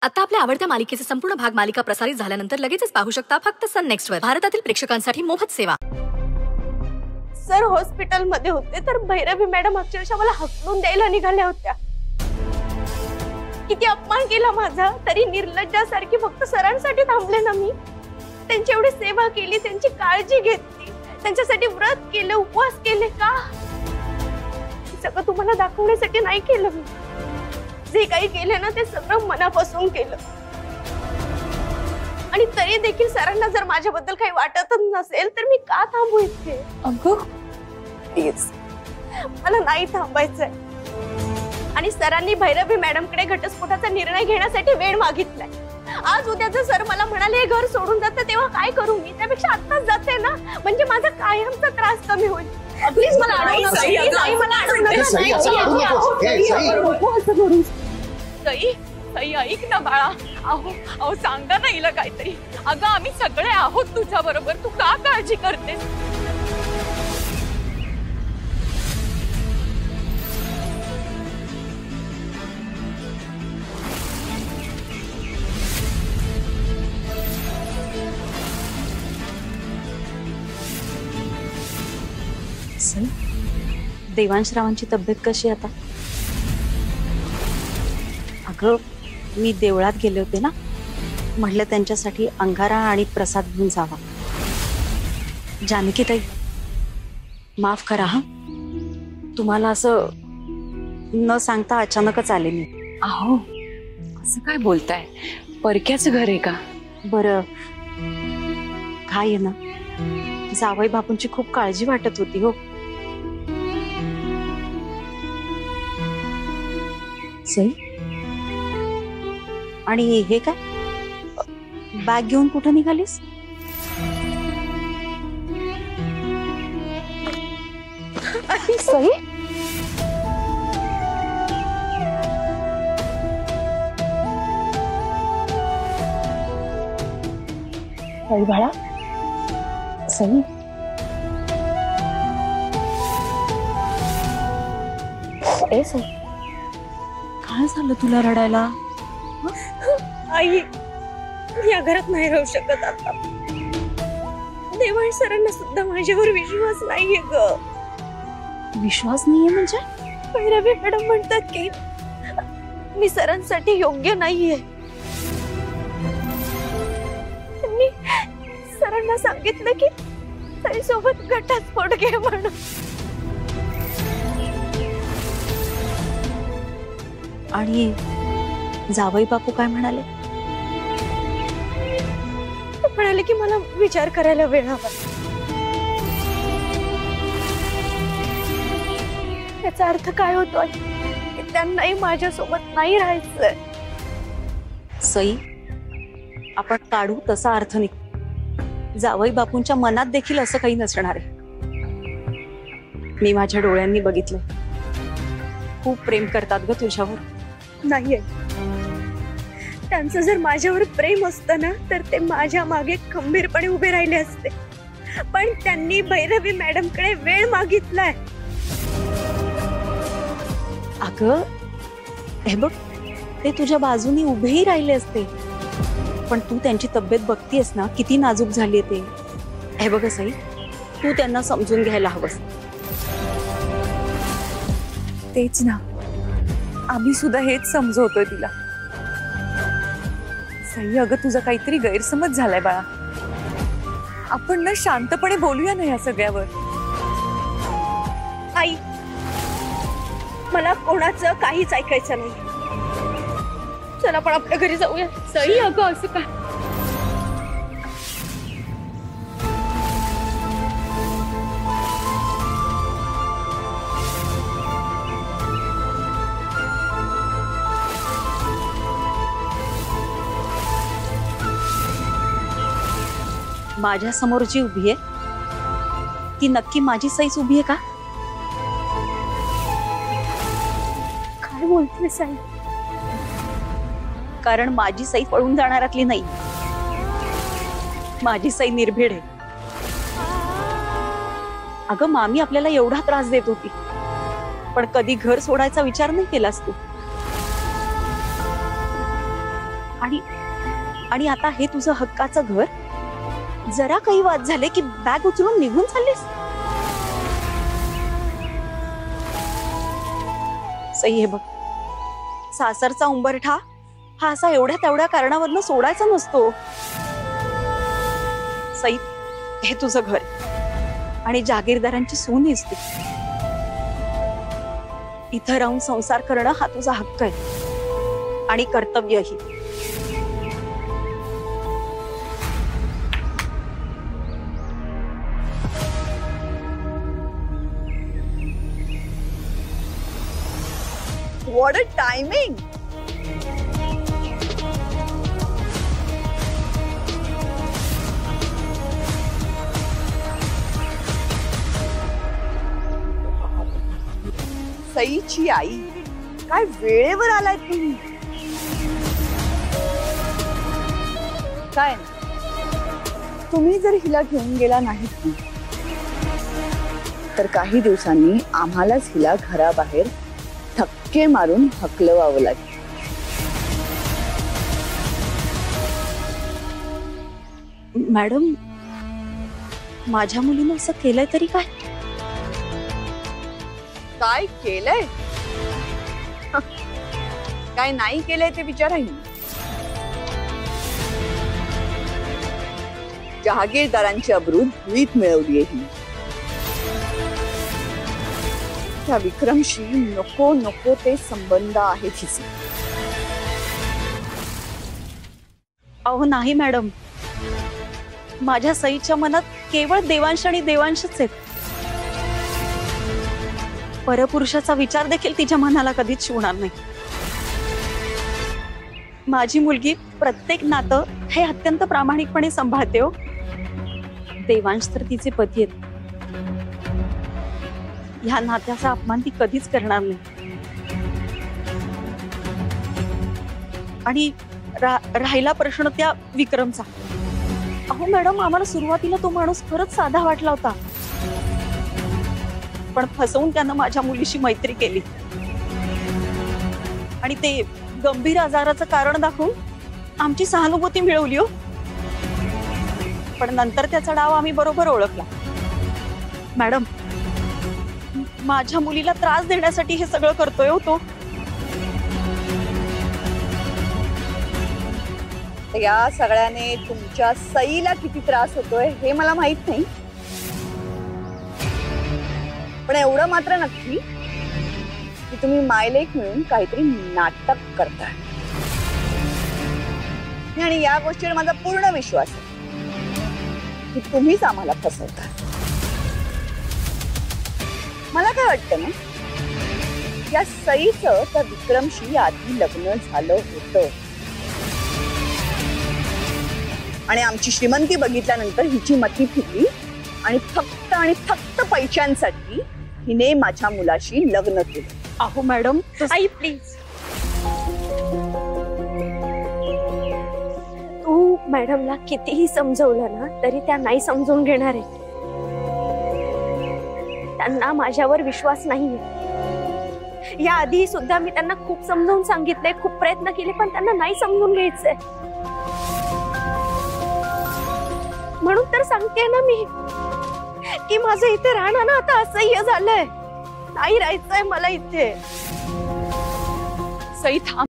आता आपल्या आवडत्या मालिकेचे संपूर्ण भाग मालिका प्रसारित झाल्यानंतर लगेचच पाहू शकता फक्त सन नेक्स्ट वर. भारतातील प्रेक्षकांसाठी मोफत सेवा. सर हॉस्पिटलमध्ये होते तर भैरवी मॅडम अक्षरशः मला हकलून द्यायला निघाल्या होत्या. किती अपमान केला माझा, तरी निर्लज्जासारखी फक्त सरांसाठी थांबले ना मी. त्यांची एवढी सेवा केली, त्यांची काळजी घेतली, त्यांच्यासाठी व्रत केलं, उपवास केले. का सगळं तुम्हाला दाखवण्यासाठी नाही केलं मी. जे काही केले ना ते सगळं मनापासून केलं. आणि तरी देखील सरांना जर माझ्याबद्दल काही वाटतच नसेल तर मी का थांबू इथे? अगं प्लीज, मला नाही थांबायचंय. आणि सरांनी भैरवी मॅडमकडे घटस्फोटाचा निर्णय घेण्यासाठी वेळ मागितलाय. आज उद्या जर सर मला म्हणाले हे घर सोडून जातं तेव्हा काय करू मी? त्यापेक्षा आत्ताच जाते ना, म्हणजे माझा कायमचा त्रास कमी होईल. प्लीज मला अडवू नका. नाही, मला अडवू नका. सई सई ऐक ना बाळा. अहो सांगा ना हिला काहीतरी. अगं आम्ही सगळे आहोत तुझ्या बरोबर, तू का काळजी करतेस? देवांशरावांची तब्येत कशी आता? अगं मी देवळात गेले होते ना, म्हटलं त्यांच्यासाठी अंगारा आणि प्रसाद घेऊन जावा. जानकी ताई माफ करा हा, तुम्हाला असं न सांगता अचानकच आले मी. अहो असं काय बोलताय? परक्याचं घर आहे का? बरं काय आहे ना, जावई बापूंची खूप काळजी वाटत होती हो. सई, आणि हे काय बॅग घेऊन कुठे निघालीस? सई, सई बाळा, सई ए सई, काय झालं तुला रडायला? आई, या घरात नाही राहू शकत आता. देवांश सरांना सुद्धा माझ्यावर विश्वास नाहीये ग. विश्वास नाहीये म्हणजे? भैरवी मॅडम म्हणतात की मी सरांसाठी योग्य नाहीये. त्यांनी सरांना सांगितलं की सईसोबत घटस्फोट घे म्हणून. आणि जावई बापू काय म्हणाले? म्हणाले की मला विचार करायला वेळ हवा. याचा अर्थ काय होतोय? त्यांनाही माझ्यासोबत नाही राहायचंय. सई, आपण काढू तसा अर्थ निघतो. जावई बापूंच्या मनात देखील असं काही नसणार आहे. मी माझ्या डोळ्यांनी बघितलंय. खूप प्रेम करतात ग तुझ्यावर. नाहीये, त्यांचं जर माझ्यावर प्रेम असतं ना तर ते माझ्या मागे खंबीरपणे उभे राहिले असते. पण त्यांनी भैरवी मॅडमकडे वेळ मागितलाय. अगं हे बघ, ते तुझ्या बाजूनी उभेही राहिले असते. पण तू त्यांची तब्येत बघतीयस ना, किती नाजूक झाली ते. हे बघ सई, तू त्यांना समजून घ्यायला हवंस. तेच ना, आम्ही सुद्धा हेच समजवतोय तिला. सई अगं तुझा काहीतरी गैरसमज झालाय बाळा. आपण ना शांतपणे बोलूया ना या सगळ्यावर. आई, मला कोणाचं काहीच ऐकायचं नाही. चल आपण आपल्या घरी जाऊया. सई अगं असं का? माझ्या समोर जी उभी आहे ती नक्की माझी सईच उभी आहे का? काय बोलते साई? कारण माझी सई पळून जाणारातली नाही. माझी सई निर्भीड आहे. अगं मामी आपल्याला एवढा त्रास देत होती, पण कधी घर सोडायचा विचार नाही केलास तू. आणि आता हे तुझं हक्काचं घर, जरा काही वाद झाले की बॅग उचलून निघून चाललीस. सई, हे बघ, सासरचा उंबरठा हा असा एवढ्या तेवढ्या कारणावरनं सोडायचा नसतो. सई, हे तुझं घर आणि जागीरदारांची सून आहेस तू. इथं राहून संसार करणं हा तुझा हक्क आहे आणि कर्तव्यही. What a timing! सईची आई, काय वेळेवर आलाय तुम्ही. काय तुम्ही जर हिला घेऊन गेला नाहीत ना, तर काही दिवसांनी आम्हालाच हिला घराबाहेर धक्के मारून हकलवावं लागेल. मॅडम, माझ्या मुलीनं असं केलंय तरी काय? काय केलंय? काय नाही केलंय ते विचाराही. जहागीरदारांची अब्रू धुळीत मिळवली ही. त्या विक्रमशी नको नको ते संबंध आहेत हिचे. अहो नाही मॅडम, माझ्या सईच्या मनात केवळ देवांश आणि देवांशच आहेत. परपुरुषाचा विचार देखील तिच्या मनाला कधीच शिवणार नाही. माझी मुलगी प्रत्येक नातं हे अत्यंत प्रामाणिकपणे सांभाळते हो. देवांश तर तिचे पती आहेत. ह्या नात्याचा अपमान ती कधीच करणार नाही. आणि राहिला प्रश्न त्या विक्रमचा, अहो मॅडम, आम्हाला सुरुवातीला तो माणूस खरंच साधा वाटला होता, पण फसवून त्यानं माझ्या मुलीशी मैत्री केली आणि ते गंभीर आजाराचं कारण दाखवून आमची सहानुभूती मिळवली हो. पण नंतर त्याचा डाव आम्ही बरोबर ओळखला. मॅडम, माझ्या मुलीला त्रास देण्यासाठी हे सगळं करतोय हो तो. या सगळ्याने तुमच्या सईला किती त्रास होतोय हे मला माहित नाही, पण एवढं मात्र नक्की की तुम्ही मायलेक मिळून काहीतरी नाटक करताय. आणि या गोष्टीवर माझा पूर्ण विश्वास आहे की तुम्हीच आम्हाला फसवता. मला काय वाटतं ना, या सईचं त्या विक्रमशी आधी लग्न झालं होतं आणि आमची श्रीमंती बघितल्यानंतर हिची मती फिरली आणि फक्त पैशांसाठी हिने माझ्या मुलाशी लग्न केलं. अहो मॅडम, आई प्लीज. तू मॅडमला कितीही समजवलं ना तरी त्या नाही समजून घेणार आहे. त्यांना माझ्यावर विश्वास नाहीये. या आधी सुद्धा मी त्यांना खूप समजावून सांगितलंय, खूप प्रयत्न केले, पण त्यांना नाही समजून घ्यायचंय. म्हणून तर सांगते ना मी की माझं इथे राहणं ना आता असह्य झालंय. नाही राहायचंय मला इथे. सई थांब.